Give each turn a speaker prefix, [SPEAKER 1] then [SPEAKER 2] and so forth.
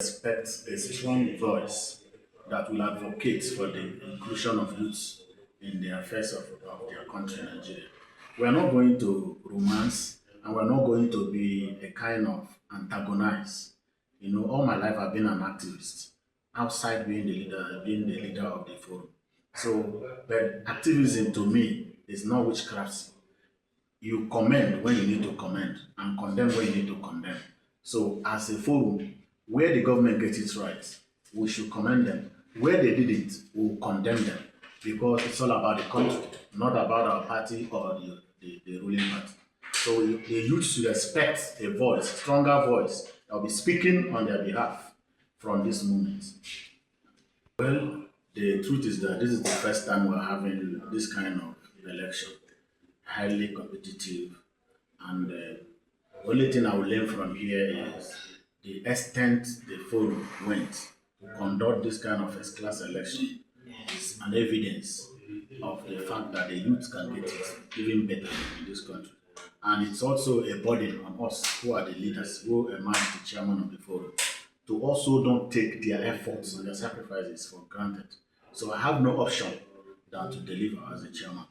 [SPEAKER 1] expect a strong voice that will advocate for the inclusion of youths in the affairs of their country, Nigeria. We are not going to romance, and we're not going to be a kind of antagonize. You know, all my life I've been an activist, outside being the leader of the forum. So, but activism to me is not witchcraft. You commend when you need to commend and condemn when you need to condemn. So as a forum, where the government gets it right, we should commend them. Where they didn't, we'll condemn them because it's all about the country, not about our party or the ruling party. So the youth should expect a voice, stronger voice, that will be speaking on their behalf from this moment. Well, the truth is that this is the first time we're having this kind of election, highly competitive, and only thing I will learn from here is the extent the forum went to conduct this kind of first-class election is an evidence of the fact that the youth can get it even better in this country. And it's also a burden on us who are the leaders, who emerge the chairman of the forum, to also don't take their efforts and their sacrifices for granted. So I have no option than to deliver as a chairman.